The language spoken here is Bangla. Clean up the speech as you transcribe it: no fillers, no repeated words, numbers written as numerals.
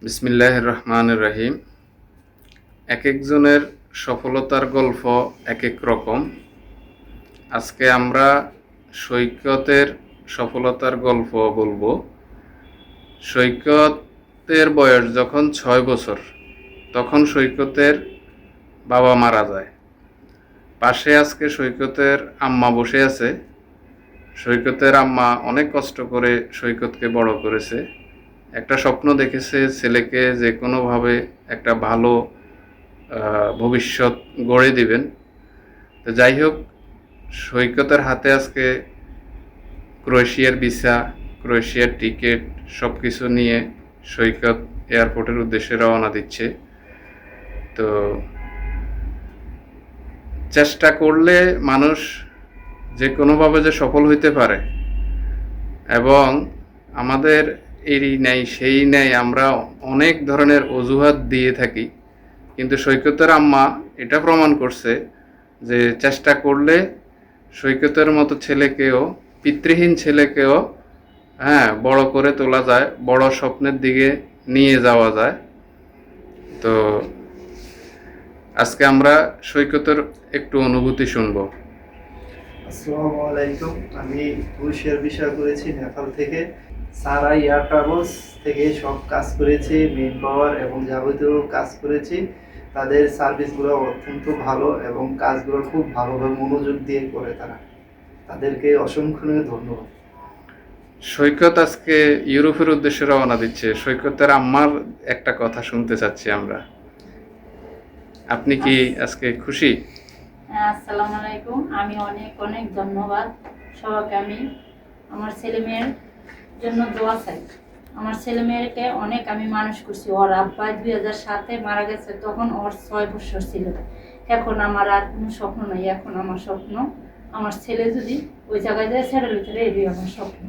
বিসমিল্লাহির রহমানির রহিম। এক একজনের সফলতার গল্প এক এক রকম। আজকে আমরা সৈকতের সফলতার গল্প বলবো। সৈকতের বয়স যখন 6 বছর, তখন সৈকতের বাবা মারা যায়। পাশে আজকে সৈকতের আম্মা বসে আছে। সৈকতের আম্মা অনেক কষ্ট করে সৈকতকে বড় করেছে। একটা স্বপ্ন দেখেছে ছেলেকে যে কোনোভাবে একটা ভালো ভবিষ্যৎ গড়ে দিবেন। তো যাই হোক, সৈকতের হাতে আজকে ক্রোয়েশিয়ার ভিসা, ক্রোয়েশিয়ার টিকিট সব কিছু নিয়ে সৈকত এয়ারপোর্টের উদ্দেশ্যে রওনা দিচ্ছে। তো চেষ্টা করলে মানুষ যে কোনোভাবে যে সফল হইতে পারে, এবং আমাদের এই নেই সেই নেই আমরা অনেক ধরনের অজুহাত দিয়ে থাকি, কিন্তু সৈকতের আম্মা এটা প্রমাণ করছে যে চেষ্টা করলে সৈকতের মতো ছেলেকেও, পিতৃহীন ছেলেকেও বড় করে তোলা যায়, বড় স্বপ্নের দিকে নিয়ে যাওয়া যায়। তো আজকে আমরা সৈকতের একটু অনুভূতি শুনবো। আসসালামু আলাইকুম। আমি ক্রোয়েশিয়ার ভিসা করেছি নেপাল থেকে। সারা এয়ার ট্রাভেলস থেকে সব কাজ করেছি, মেন পাওয়ার এবং যাবতীয় কাজ করেছি। তাদের সার্ভিসগুলো অত্যন্ত ভালো এবং কাজগুলো খুব ভালোভাবে মনোযোগ দিয়ে করে তারা। তাদেরকে অসংখ্য ধন্যবাদ। সৈকত আজকে ইউরোপের উদ্দেশ্যে রওনা দিচ্ছে। সৈকতের আম্মার একটা কথা শুনতে চাচ্ছি আমরা। আপনি কি আজকে খুশি? আসসালামু আলাইকুম। আমি অনেক অনেক ধন্যবাদ সবাইকে। আমি আমার ছেলে মেয়ের জন্য দোয়া চাই। আমার ছেলে মেয়েকে অনেক আমি মানুষ করছি। ওর আব্বা 2007-এ মারা গেছে, তখন ওর 6 বছর ছিল। এখন আমার আর কোনো স্বপ্ন নাই। এখন আমার স্বপ্ন আমার ছেলে যদি ওই জায়গায় যায় সেটেল হতে, এটাই আমার স্বপ্ন।